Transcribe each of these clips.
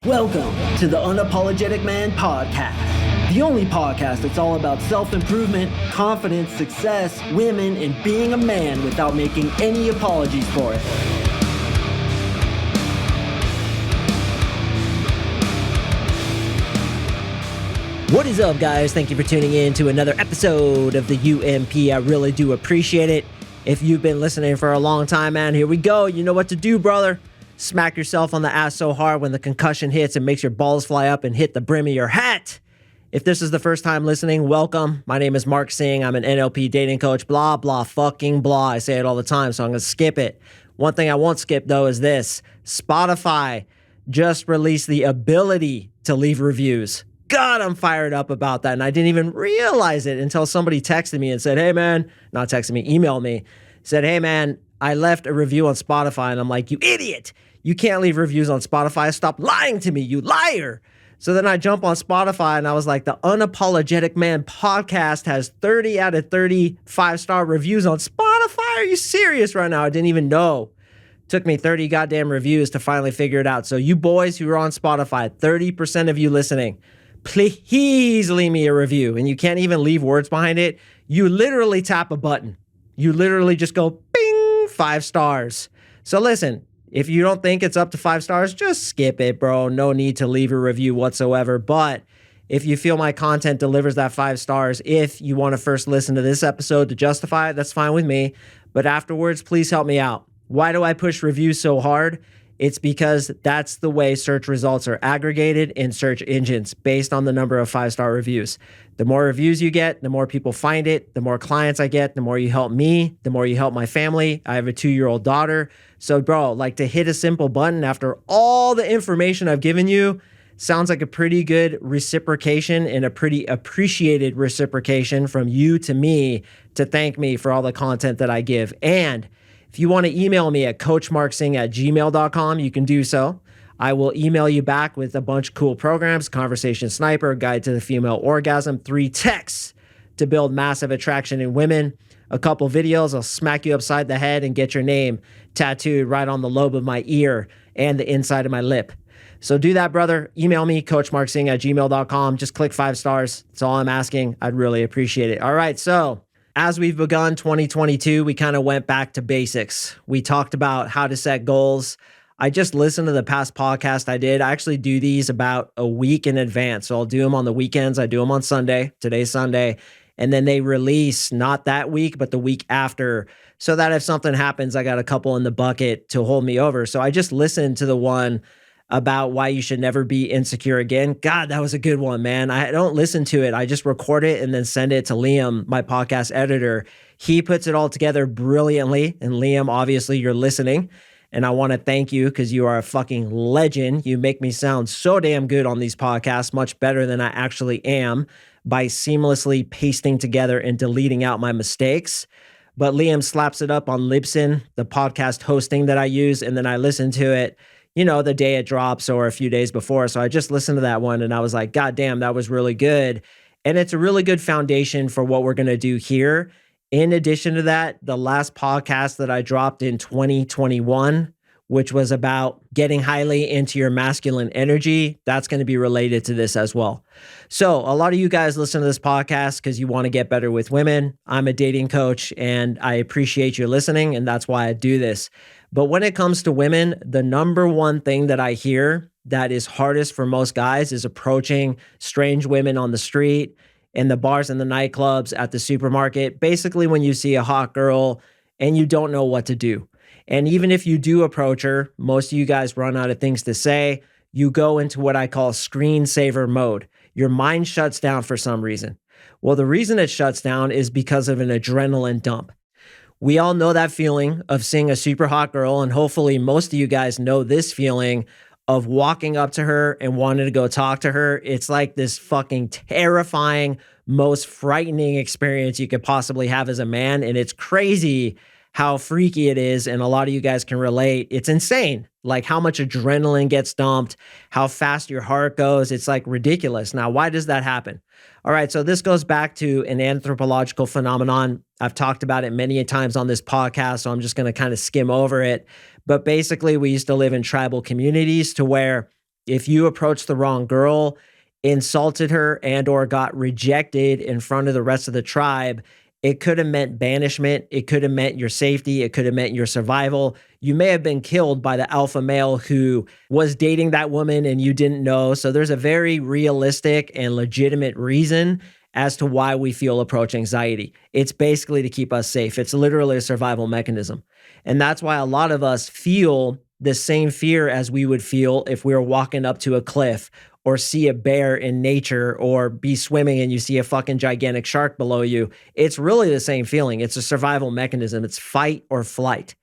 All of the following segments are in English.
Welcome to the Unapologetic Man Podcast, the only podcast that's all about self-improvement, confidence, success, women, and being a man without making any apologies for it. What is up, guys? Thank you for tuning in to another episode of the UMP. I really do appreciate it. If you've been listening for a long time, man, here we go. You know what to do, brother. Smack yourself on the ass so hard when the concussion hits and makes your balls fly up and hit the brim of your hat. If this is the first time listening, welcome. My name is MarkSing. I'm an NLP dating coach, blah, blah, fucking blah. I say it all the time, so I'm going to skip it. One thing I won't skip, though, is this. Spotify just released the ability to leave reviews. God, I'm fired up about that, and I didn't even realize it until somebody texted me and said, hey, man, not texted me, emailed me, said, hey, man, I left a review on Spotify, and I'm like, you idiot. You can't leave reviews on Spotify. Stop lying to me, you liar. So then I jump on Spotify and I was like, the Unapologetic Man Podcast has 30 out of 30 5-star reviews on Spotify. Are you serious right now? I didn't even know. Took me 30 goddamn reviews to finally figure it out. So you boys who are on Spotify, 30% of you listening, please leave me a review. And you can't even leave words behind it. You literally tap a button. You literally just go, bing, 5 stars. So listen. If you don't think it's up to 5 stars, just skip it, bro. No need to leave a review whatsoever. But if you feel my content delivers that 5 stars, if you want to first listen to this episode to justify it, that's fine with me. But afterwards, please help me out. Why do I push reviews so hard? It's because that's the way search results are aggregated in search engines based on the number of 5-star reviews. The more reviews you get, the more people find it, the more clients I get, the more you help me, the more you help my family. I have a 2-year-old daughter. So, bro, like to hit a simple button after all the information I've given you sounds like a pretty good reciprocation and a pretty appreciated reciprocation from you to me to thank me for all the content that I give. And if you want to email me at CoachMarkSing@gmail.com, you can do so. I will email you back with a bunch of cool programs, Conversation Sniper, Guide to the Female Orgasm, 3 texts to build massive attraction in women, a couple videos. I'll smack you upside the head and get your name tattooed right on the lobe of my ear and the inside of my lip. So do that, brother. Email me, CoachMarkSing@gmail.com. Just click 5 stars. That's all I'm asking. I'd really appreciate it. All right, so as we've begun 2022, we kind of went back to basics. We talked about how to set goals. I just listened to the past podcast I did. I actually do these about a week in advance. So I'll do them on the weekends. I do them on Sunday. Today's Sunday. And then they release not that week, but the week after, so that if something happens, I got a couple in the bucket to hold me over. So I just listened to the one about why you should never be insecure again. God, that was a good one, man. I don't listen to it. I just record it and then send it to Liam, my podcast editor. He puts it all together brilliantly. And Liam, obviously you're listening. And I want to thank you because you are a fucking legend. You make me sound so damn good on these podcasts, much better than I actually am, by seamlessly pasting together and deleting out my mistakes. But Liam slaps it up on Libsyn, the podcast hosting that I use, and then I listen to it, you know, the day it drops or a few days before. So I just listened to that one and I was like, God damn, that was really good. And it's a really good foundation for what we're going to do here. In addition to that, the last podcast that I dropped in 2021, which was about getting highly into your masculine energy, that's going to be related to this as well. So a lot of you guys listen to this podcast because you want to get better with women. I'm a dating coach and I appreciate you listening, and that's why I do this. But when it comes to women, the number one thing that I hear that is hardest for most guys is approaching strange women on the street, in the bars and the nightclubs, at the supermarket. Basically, when you see a hot girl and you don't know what to do. And even if you do approach her, most of you guys run out of things to say. You go into what I call screensaver mode. Your mind shuts down for some reason. Well, the reason it shuts down is because of an adrenaline dump. We all know that feeling of seeing a super hot girl, and hopefully most of you guys know this feeling of walking up to her and wanting to go talk to her. It's like this fucking terrifying, most frightening experience you could possibly have as a man. And it's crazy how freaky it is. And a lot of you guys can relate. It's insane. Like how much adrenaline gets dumped, how fast your heart goes. It's like ridiculous. Now, why does that happen? All right. So this goes back to an anthropological phenomenon. I've talked about it many times on this podcast, so I'm just going to kind of skim over it. But basically, we used to live in tribal communities to where If you approached the wrong girl, insulted her, and or got rejected in front of the rest of the tribe, it could have meant banishment. It could have meant your safety. It could have meant your survival. You may have been killed by the alpha male who was dating that woman and you didn't know. So there's a very realistic and legitimate reason as to why we feel approach anxiety. It's basically to keep us safe. It's literally a survival mechanism. And that's why a lot of us feel the same fear as we would feel if we were walking up to a cliff or see a bear in nature or be swimming and you see a fucking gigantic shark below you. It's really the same feeling. It's a survival mechanism. It's fight or flight.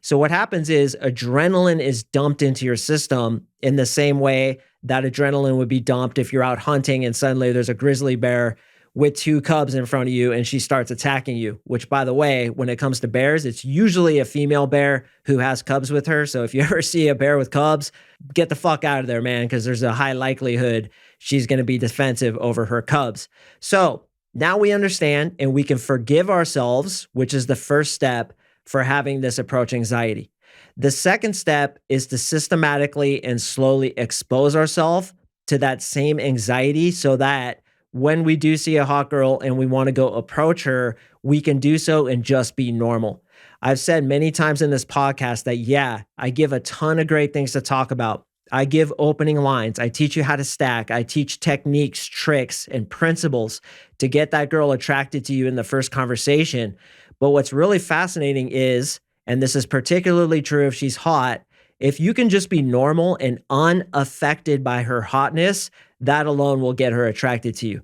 So what happens is adrenaline is dumped into your system in the same way that adrenaline would be dumped if you're out hunting and suddenly there's a grizzly bear with 2 cubs in front of you and she starts attacking you, which by the way, when it comes to bears, it's usually a female bear who has cubs with her. So if you ever see a bear with cubs, get the fuck out of there, man, because there's a high likelihood she's going to be defensive over her cubs. So now we understand and we can forgive ourselves, which is the first step for having this approach anxiety. The second step is to systematically and slowly expose ourselves to that same anxiety so that when we do see a hot girl and we want to go approach her, we can do so and just be normal. I've said many times in this podcast that, yeah, I give a ton of great things to talk about. I give opening lines. I teach you how to stack. I teach techniques, tricks, and principles to get that girl attracted to you in the first conversation. But what's really fascinating is, and this is particularly true if she's hot, if you can just be normal and unaffected by her hotness, that alone will get her attracted to you.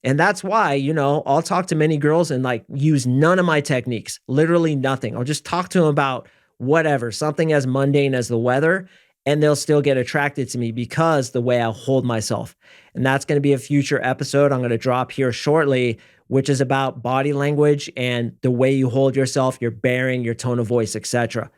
And that's why, I'll talk to many girls and use none of my techniques, literally nothing. I'll just talk to them about whatever, something as mundane as the weather, and they'll still get attracted to me because the way I hold myself. And that's going to be a future episode I'm going to drop here shortly, which is about body language and the way you hold yourself, your bearing, your tone of voice, etc.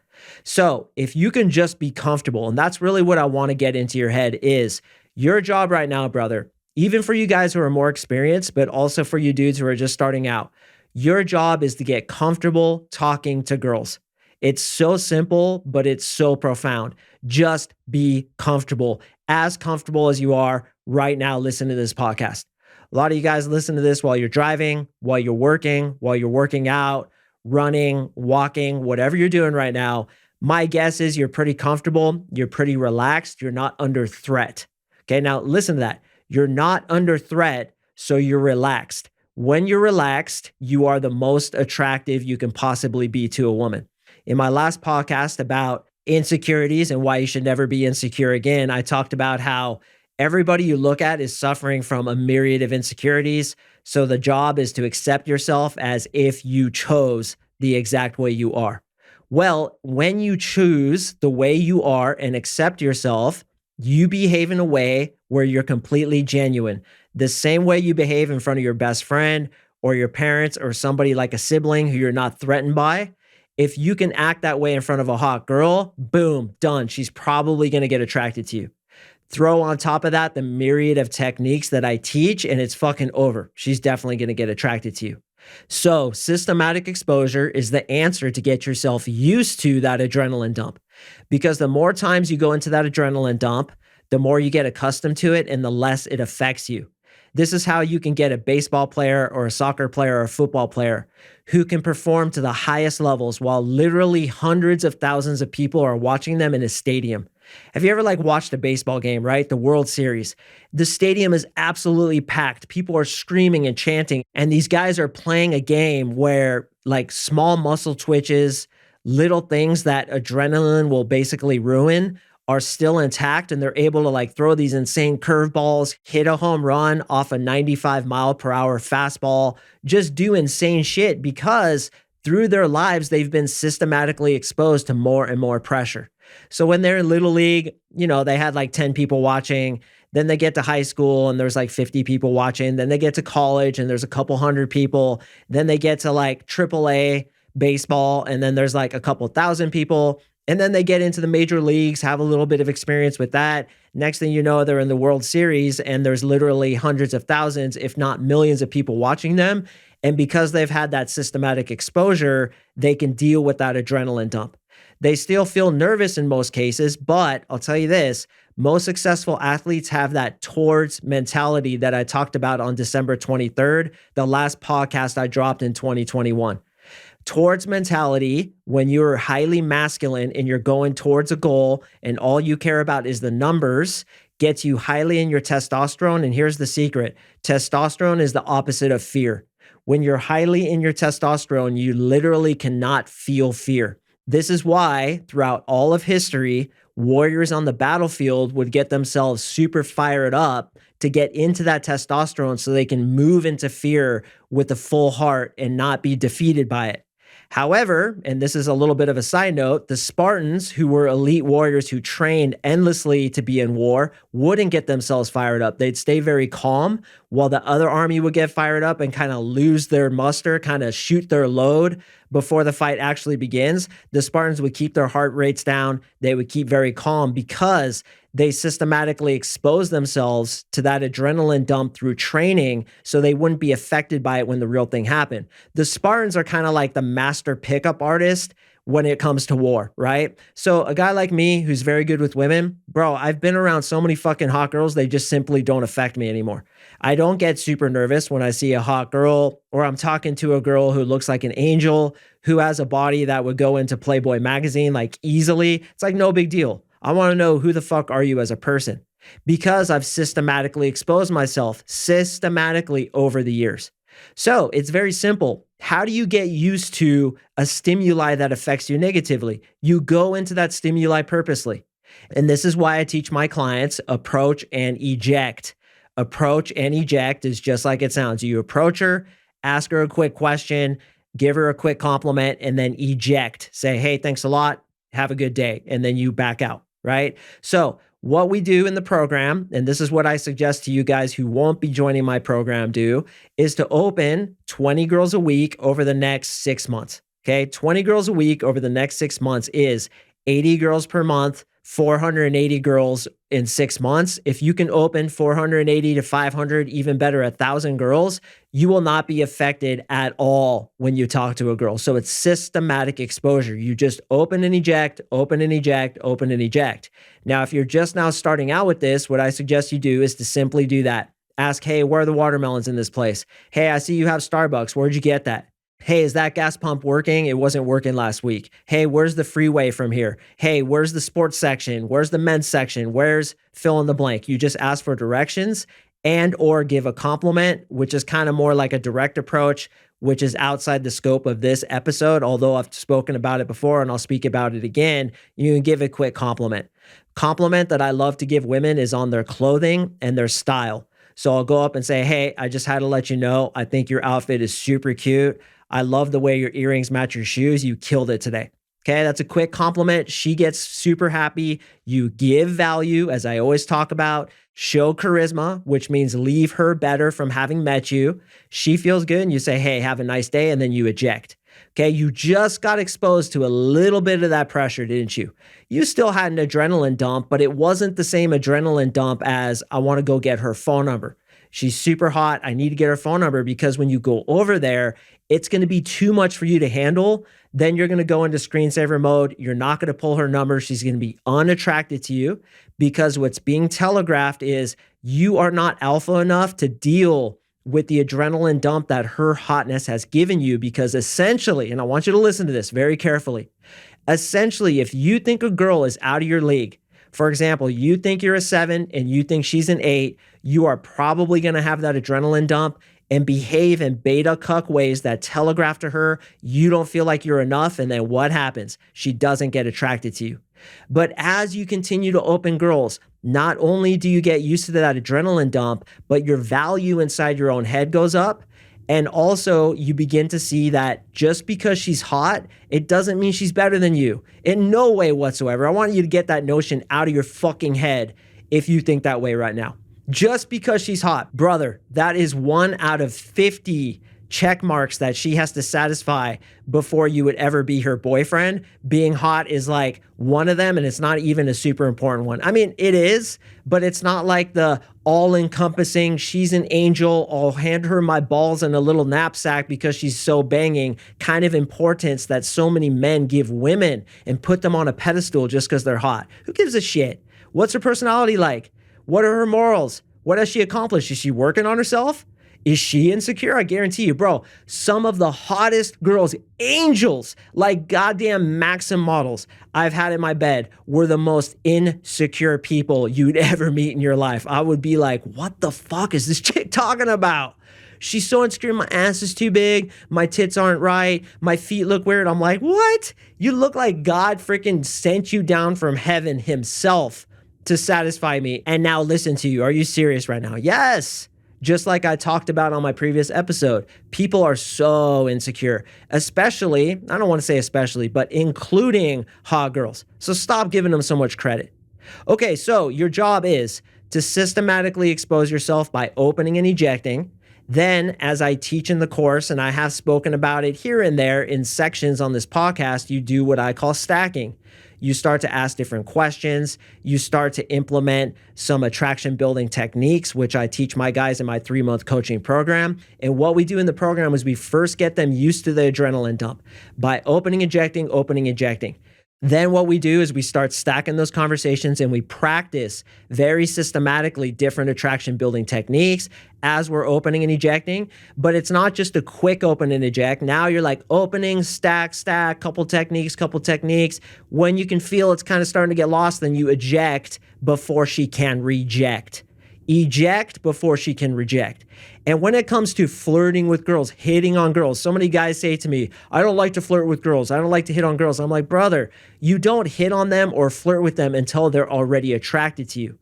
So if you can just be comfortable, and that's really what I want to get into your head is your job right now, brother, even for you guys who are more experienced, but also for you dudes who are just starting out, your job is to get comfortable talking to girls. It's so simple, but it's so profound. Just be comfortable as you are right now listening to this podcast. A lot of you guys listen to this while you're driving, while you're working out, running, walking, whatever you're doing right now. My guess is you're pretty comfortable, you're pretty relaxed, you're not under threat. Okay, now listen to that. You're not under threat, so you're relaxed. When you're relaxed, you are the most attractive you can possibly be to a woman. In my last podcast about insecurities and why you should never be insecure again, I talked about how everybody you look at is suffering from a myriad of insecurities. So the job is to accept yourself as if you chose the exact way you are. Well, when you choose the way you are and accept yourself, you behave in a way where you're completely genuine. The same way you behave in front of your best friend or your parents or somebody like a sibling who you're not threatened by. If you can act that way in front of a hot girl, boom, done. She's probably going to get attracted to you. Throw on top of that the myriad of techniques that I teach and it's fucking over. She's definitely going to get attracted to you. So systematic exposure is the answer to get yourself used to that adrenaline dump. Because the more times you go into that adrenaline dump, the more you get accustomed to it and the less it affects you. This is how you can get a baseball player or a soccer player or a football player who can perform to the highest levels while literally hundreds of thousands of people are watching them in a stadium. Have you ever watched a baseball game, right? The World Series. The stadium is absolutely packed. People are screaming and chanting. And these guys are playing a game where small muscle twitches, little things that adrenaline will basically ruin are still intact. And they're able to throw these insane curveballs, hit a home run off a 95 mile per hour fastball, just do insane shit because through their lives, they've been systematically exposed to more and more pressure. So when they're in Little League, they had 10 people watching. Then they get to high school and there's 50 people watching. Then they get to college and there's a couple hundred people. Then they get to AAA baseball and then there's a couple thousand people. And then they get into the major leagues, have a little bit of experience with that. Next thing you know, they're in the World Series and there's literally hundreds of thousands, if not millions of people watching them. And because they've had that systematic exposure, they can deal with that adrenaline dump. They still feel nervous in most cases, but I'll tell you this, most successful athletes have that towards mentality that I talked about on December 23rd, the last podcast I dropped in 2021. Towards mentality, when you're highly masculine and you're going towards a goal and all you care about is the numbers, gets you highly in your testosterone. And here's the secret. Testosterone is the opposite of fear. When you're highly in your testosterone, you literally cannot feel fear. This is why throughout all of history, warriors on the battlefield would get themselves super fired up to get into that testosterone so they can move into fear with a full heart and not be defeated by it. However, and this is a little bit of a side note, the Spartans, who were elite warriors who trained endlessly to be in war, wouldn't get themselves fired up. They'd stay very calm while the other army would get fired up and kind of lose their muster, kind of shoot their load before the fight actually begins. The Spartans would keep their heart rates down. They would keep very calm because they systematically expose themselves to that adrenaline dump through training so they wouldn't be affected by it when the real thing happened. The Spartans are kind of like the master pickup artist when it comes to war, right? So a guy like me who's very good with women, bro, I've been around so many fucking hot girls, they just simply don't affect me anymore. I don't get super nervous when I see a hot girl or I'm talking to a girl who looks like an angel, who has a body that would go into Playboy magazine like easily. It's like no big deal. I want to know who the fuck are you as a person because I've systematically exposed myself systematically over the years. So it's very simple. How do you get used to a stimuli that affects you negatively? You go into that stimuli purposely. And this is why I teach my clients approach and eject. Approach and eject is just like it sounds. You approach her, ask her a quick question, give her a quick compliment, and then eject. Say, hey, thanks a lot. Have a good day. And then you back out. Right? So what we do in the program, and this is what I suggest to you guys who won't be joining my program do, is to open 20 girls a week over the next 6 months. Okay? 20 girls a week over the next 6 months is 80 girls per month, 480 girls in 6 months. If you can open 480 to 500, even better, 1,000 girls, you will not be affected at all when you talk to a girl. So it's systematic exposure. You just open and eject, open and eject, open and eject. Now, if you're just now starting out with this, what I suggest you do is to simply do that. Ask, hey, where are the watermelons in this place? Hey, I see you have Starbucks. Where'd you get that? Hey, is that gas pump working? It wasn't working last week. Hey, where's the freeway from here? Hey, where's the sports section? Where's the men's section? Where's fill in the blank? You just ask for directions and or give a compliment, which is kind of more like a direct approach, which is outside the scope of this episode. Although I've spoken about it before and I'll speak about it again, you can give a quick compliment. Compliment that I love to give women is on their clothing and their style. So I'll go up and say, hey, I just had to let you know, I think your outfit is super cute. I love the way your earrings match your shoes. You killed it today. Okay, that's a quick compliment. She gets super happy. You give value, as I always talk about. Show charisma, which means leave her better from having met you. She feels good and you say, hey, have a nice day, and then you eject. Okay, you just got exposed to a little bit of that pressure, didn't you? You still had an adrenaline dump, but it wasn't the same adrenaline dump as I want to go get her phone number. She's super hot. I need to get her phone number, because when you go over there, it's going to be too much for you to handle. Then you're going to go into screensaver mode. You're not going to pull her number. She's going to be unattracted to you, because what's being telegraphed is you are not alpha enough to deal with the adrenaline dump that her hotness has given you. Because essentially, and I want you to listen to this very carefully, essentially, if you think a girl is out of your league, for example, you think you're a 7 and you think she's an 8, you are probably going to have that adrenaline dump and behave in beta cuck ways that telegraph to her you don't feel like you're enough. And then what happens? She doesn't get attracted to you. But as you continue to open girls, not only do you get used to that adrenaline dump, but your value inside your own head goes up. And also you begin to see that just because she's hot, it doesn't mean she's better than you. In no way whatsoever. I want you to get that notion out of your fucking head if you think that way right now. Just because she's hot, brother, that is 1 out of 50 check marks that she has to satisfy before you would ever be her boyfriend. Being hot is like one of them, and it's not even a super important one. I mean, it is, but it's not like the all-encompassing, she's an angel, I'll hand her my balls in a little knapsack because she's so banging kind of importance that so many men give women and put them on a pedestal just because they're hot. Who gives a shit? What's her personality like? What are her morals? What has she accomplished? Is she working on herself? Is she insecure? I guarantee you, bro, some of the hottest girls, angels, like goddamn Maxim models I've had in my bed were the most insecure people you'd ever meet in your life. I would be like, what the fuck is this chick talking about? She's so insecure. My ass is too big. My tits aren't right. My feet look weird. I'm like, what? You look like God freaking sent you down from heaven himself to satisfy me. And now listen to you. Are you serious right now? Yes. Just like I talked about on my previous episode, people are so insecure, especially, I don't want to say especially, but including hot girls. So stop giving them so much credit. Okay, so your job is to systematically expose yourself by opening and ejecting. Then, as I teach in the course, and I have spoken about it here and there in sections on this podcast, you do what I call stacking. You start to ask different questions. You start to implement some attraction building techniques, which I teach my guys in my 3-month coaching program. And what we do in the program is we first get them used to the adrenaline dump by opening, ejecting. Then what we do is we start stacking those conversations and we practice very systematically different attraction building techniques as we're opening and ejecting. But it's not just a quick open and eject. Now you're like opening, stack, couple techniques. When you can feel it's kind of starting to get lost, then you eject before she can reject. Eject before she can reject. And when it comes to flirting with girls, hitting on girls, so many guys say to me, I don't like to flirt with girls. I don't like to hit on girls. I'm like, brother, you don't hit on them or flirt with them until they're already attracted to you.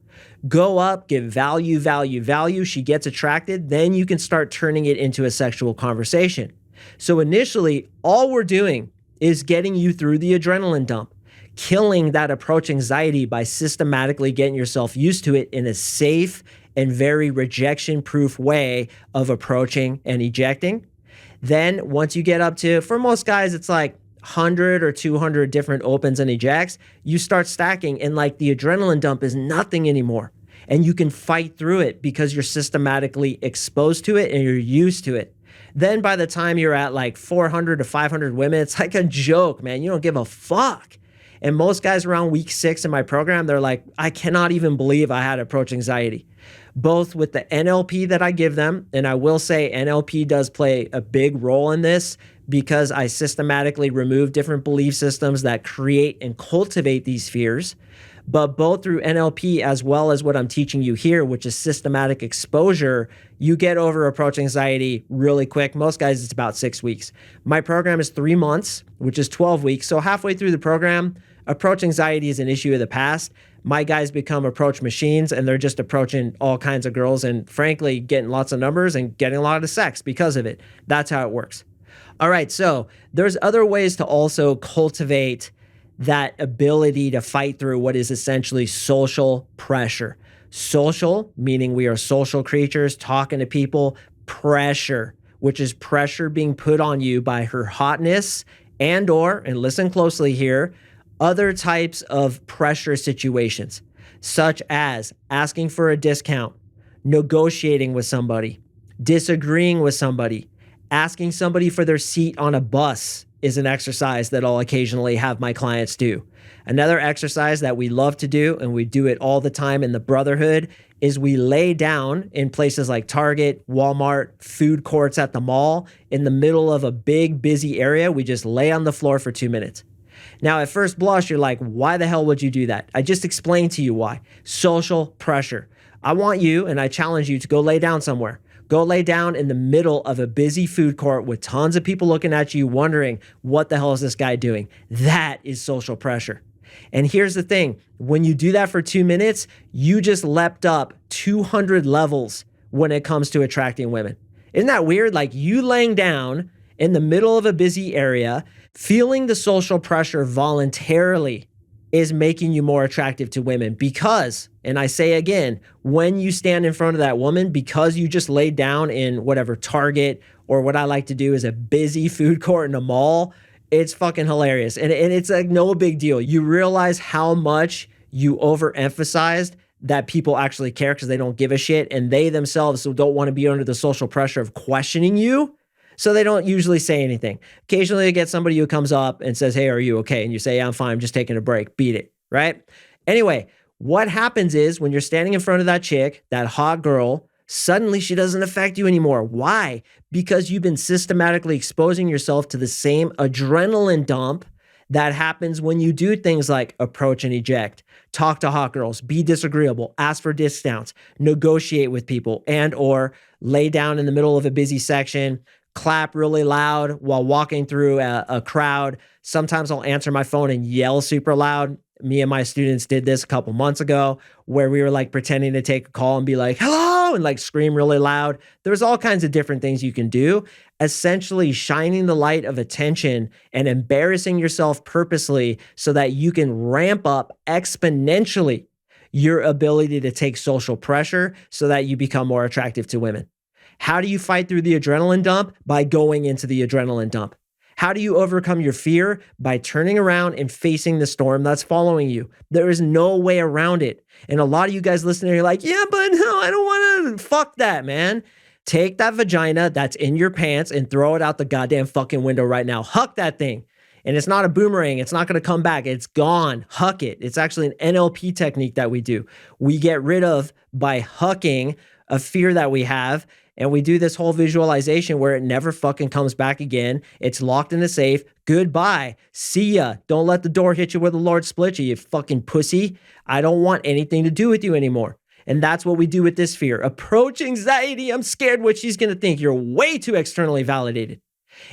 Go up, give value. She gets attracted. Then you can start turning it into a sexual conversation. So initially, all we're doing is getting you through the adrenaline dump, killing that approach anxiety by systematically getting yourself used to it in a safe and very rejection-proof way of approaching and ejecting. Then once you get up to, for most guys, it's like 100 or 200 different opens and ejects, you start stacking and like the adrenaline dump is nothing anymore. And you can fight through it because you're systematically exposed to it and you're used to it. Then by the time you're at like 400 to 500 women, it's like a joke, man. You don't give a fuck. And most guys around week 6 in my program, they're like, I cannot even believe I had approach anxiety. Both with the NLP that I give them, and I will say NLP does play a big role in this because I systematically remove different belief systems that create and cultivate these fears. But both through NLP as well as what I'm teaching you here, which is systematic exposure, you get over approach anxiety really quick. Most guys, it's about 6 weeks. My program is 3 months, which is 12 weeks. So halfway through the program, approach anxiety is an issue of the past. My guys become approach machines and they're just approaching all kinds of girls and frankly, getting lots of numbers and getting a lot of sex because of it. That's how it works. All right, so there's other ways to also cultivate that ability to fight through what is essentially social pressure. Social, meaning we are social creatures talking to people. Pressure, which is pressure being put on you by her hotness and listen closely here, other types of pressure situations, such as asking for a discount, negotiating with somebody, disagreeing with somebody, asking somebody for their seat on a bus is an exercise that I'll occasionally have my clients do. Another exercise that we love to do, and we do it all the time in the brotherhood, is we lay down in places like Target, Walmart, food courts at the mall, in the middle of a big, busy area. We just lay on the floor for 2 minutes. Now, at first blush, you're like, why the hell would you do that? I just explained to you why. Social pressure. I want you, and I challenge you to go lay down somewhere. Go lay down in the middle of a busy food court with tons of people looking at you, wondering, what the hell is this guy doing? That is social pressure. And here's the thing. When you do that for 2 minutes, you just leapt up 200 levels when it comes to attracting women. Isn't that weird? Like you laying down in the middle of a busy area, feeling the social pressure voluntarily is making you more attractive to women because, and I say again, when you stand in front of that woman, because you just laid down in whatever Target or what I like to do is a busy food court in a mall. It's fucking hilarious. And it's like no big deal. You realize how much you overemphasized that people actually care because they don't give a shit, and they themselves don't want to be under the social pressure of questioning you. So they don't usually say anything. Occasionally, I get somebody who comes up and says, "Hey, are you okay?" And you say, "Yeah, I'm fine. I'm just taking a break." Beat it, right? Anyway, what happens is when you're standing in front of that chick, that hot girl, suddenly she doesn't affect you anymore. Why? Because you've been systematically exposing yourself to the same adrenaline dump that happens when you do things like approach and eject, talk to hot girls, be disagreeable, ask for discounts, negotiate with people, and or lay down in the middle of a busy section, clap really loud while walking through a crowd. Sometimes I'll answer my phone and yell super loud. Me and my students did this a couple months ago where we were like pretending to take a call and be like, "Hello," and like scream really loud. There's all kinds of different things you can do. Essentially shining the light of attention and embarrassing yourself purposely so that you can ramp up exponentially your ability to take social pressure so that you become more attractive to women. How do you fight through the adrenaline dump? By going into the adrenaline dump. How do you overcome your fear? By turning around and facing the storm that's following you. There is no way around it. And a lot of you guys listening are like, "Yeah, but no, I don't want to." Fuck that, man. Take that vagina that's in your pants and throw it out the goddamn fucking window right now. Huck that thing. And it's not a boomerang. It's not going to come back. It's gone. Huck it. It's actually an NLP technique that we do. We get rid of, by hucking, a fear that we have. And we do this whole visualization where it never fucking comes back again. It's locked in a safe. Goodbye. See ya. Don't let the door hit you where the Lord split you, you fucking pussy. I don't want anything to do with you anymore. And that's what we do with this fear. Approach anxiety. I'm scared what she's going to think. You're way too externally validated.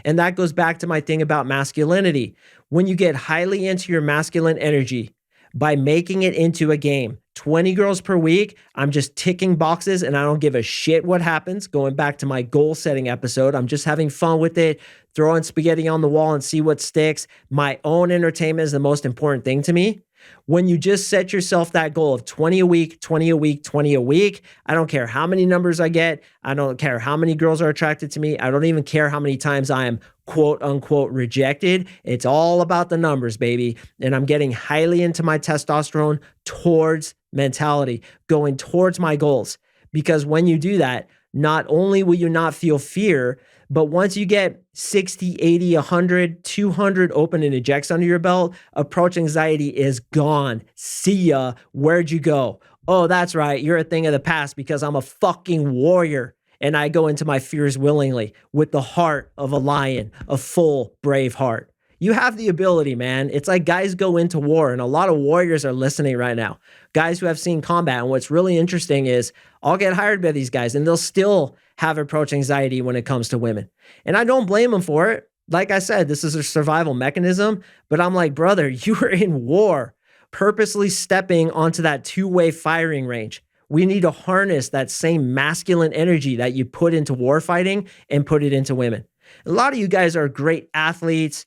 And that goes back to my thing about masculinity. When you get highly into your masculine energy, by making it into a game, 20 girls per week, I'm just ticking boxes and I don't give a shit what happens. Going back to my goal setting episode, I'm just having fun with it, throwing spaghetti on the wall and see what sticks. My own entertainment is the most important thing to me. When you just set yourself that goal of 20 a week, 20 a week, 20 a week, I don't care how many numbers I get. I don't care how many girls are attracted to me. I don't even care how many times I am quote unquote rejected. It's all about the numbers, baby. And I'm getting highly into my testosterone towards mentality, going towards my goals. Because when you do that, not only will you not feel fear, but once you get 60, 80, 100, 200 open and ejects under your belt, approach anxiety is gone. See ya. Where'd you go? Oh, that's right. You're a thing of the past because I'm a fucking warrior. And I go into my fears willingly with the heart of a lion, a full, brave heart. You have the ability, man. It's like guys go into war, and a lot of warriors are listening right now. Guys who have seen combat. And what's really interesting is I'll get hired by these guys, and they'll still have approach anxiety when it comes to women. And I don't blame them for it. Like I said, this is a survival mechanism, but I'm like, brother, you are in war, purposely stepping onto that two-way firing range. We need to harness that same masculine energy that you put into war fighting and put it into women. A lot of you guys are great athletes.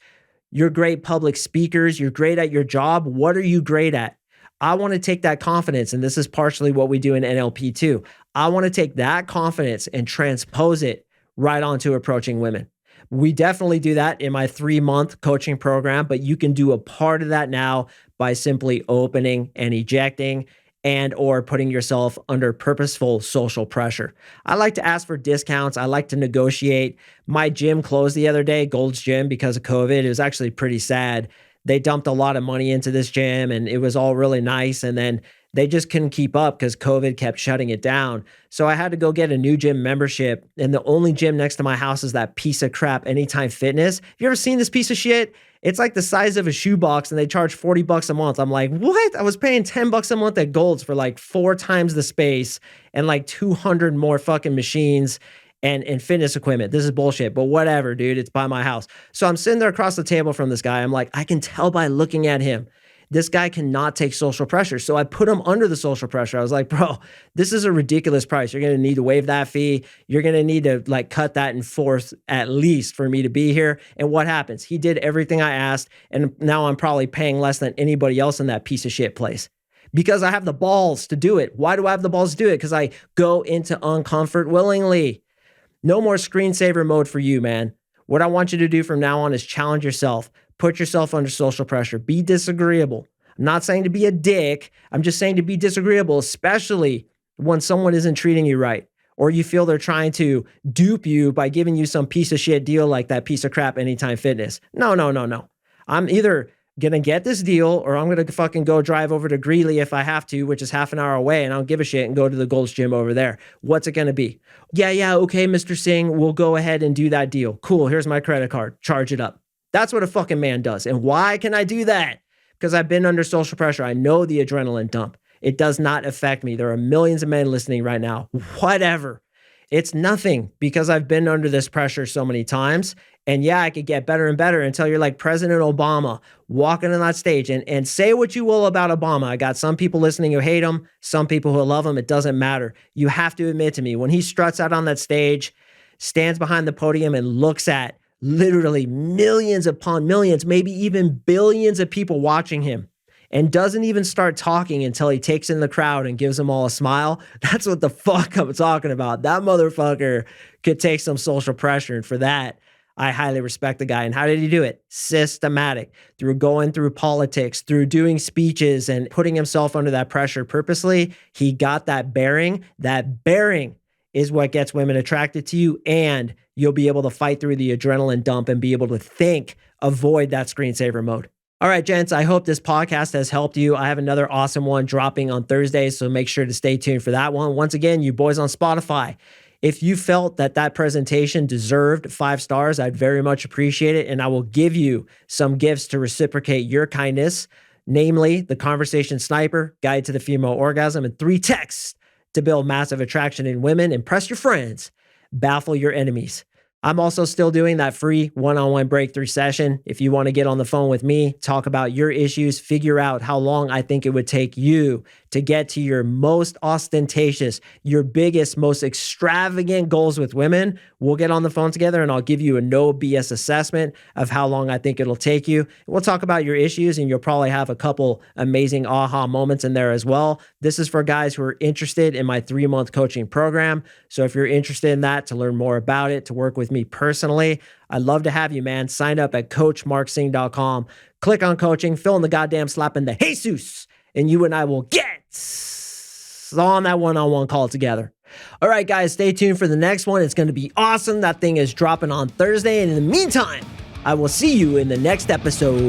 You're great public speakers. You're great at your job. What are you great at? I want to take that confidence, and this is partially what we do in NLP too. I want to take that confidence and transpose it right onto approaching women. We definitely do that in my 3-month coaching program, but you can do a part of that now by simply opening and ejecting and or putting yourself under purposeful social pressure. I like to ask for discounts. I like to negotiate. My gym closed the other day, Gold's Gym, because of COVID. It was actually pretty sad. They dumped a lot of money into this gym and it was all really nice. And then they just couldn't keep up because COVID kept shutting it down. So I had to go get a new gym membership. And the only gym next to my house is that piece of crap, Anytime Fitness. Have you ever seen this piece of shit? It's like the size of a shoebox and they charge $40 a month. I'm like, what? I was paying $10 a month at Gold's for like 4 times the space and like 200 more fucking machines and fitness equipment. This is bullshit, but whatever, dude. It's by my house. So I'm sitting there across the table from this guy. I'm like, I can tell by looking at him, this guy cannot take social pressure. So I put him under the social pressure. I was like, bro, this is a ridiculous price. You're going to need to waive that fee. You're going to need to like cut that in fourth at least for me to be here. And what happens? He did everything I asked. And now I'm probably paying less than anybody else in that piece of shit place because I have the balls to do it. Why do I have the balls to do it? Because I go into uncomfort willingly. No more screensaver mode for you, man. What I want you to do from now on is challenge yourself. Put yourself under social pressure. Be disagreeable. I'm not saying to be a dick. I'm just saying to be disagreeable, especially when someone isn't treating you right, or you feel they're trying to dupe you by giving you some piece of shit deal like that piece of crap Anytime Fitness. No. I'm either gonna get this deal or I'm gonna fucking go drive over to Greeley if I have to, which is half an hour away, and I don't give a shit, and go to the Gold's Gym over there. What's it gonna be? Yeah, okay, Mr. Singh, we'll go ahead and do that deal. Cool, here's my credit card. Charge it up. That's what a fucking man does. And why can I do that? Because I've been under social pressure. I know the adrenaline dump. It does not affect me. There are millions of men listening right now. Whatever. It's nothing because I've been under this pressure so many times. And yeah, I could get better and better until you're like President Obama walking on that stage, and say what you will about Obama. I got some people listening who hate him, some people who love him. It doesn't matter. You have to admit to me, when he struts out on that stage, stands behind the podium and looks at literally millions upon millions, maybe even billions of people watching him, and doesn't even start talking until he takes in the crowd and gives them all a smile. That's what the fuck I'm talking about. That motherfucker could take some social pressure. And for that, I highly respect the guy. And how did he do it? Systematic, through going through politics, through doing speeches and putting himself under that pressure purposely. He got that bearing. That bearing is what gets women attracted to you, and you'll be able to fight through the adrenaline dump and be able to think, avoid that screensaver mode. All right, gents, I hope this podcast has helped you. I have another awesome one dropping on Thursday, so make sure to stay tuned for that one. Once again, you boys on Spotify, if you felt that presentation deserved 5 stars, I'd very much appreciate it, and I will give you some gifts to reciprocate your kindness, namely the Conversation Sniper, Guide to the Female Orgasm, and 3 texts to build massive attraction in women, impress your friends, baffle your enemies. I'm also still doing that free one-on-one breakthrough session. If you want to get on the phone with me, talk about your issues, figure out how long I think it would take you to get to your most ostentatious, your biggest, most extravagant goals with women, we'll get on the phone together and I'll give you a no BS assessment of how long I think it'll take you. We'll talk about your issues and you'll probably have a couple amazing aha moments in there as well. This is for guys who are interested in my 3-month coaching program. So if you're interested in that, to learn more about it, to work with me personally, I'd love to have you, man. Sign up at CoachMarkSing.com. Click on coaching, fill in the goddamn slap in the Jesus, and you and I will get on that one-on-one call together. All right, guys, stay tuned for the next one. It's going to be awesome. That thing is dropping on Thursday. And in the meantime, I will see you in the next episode.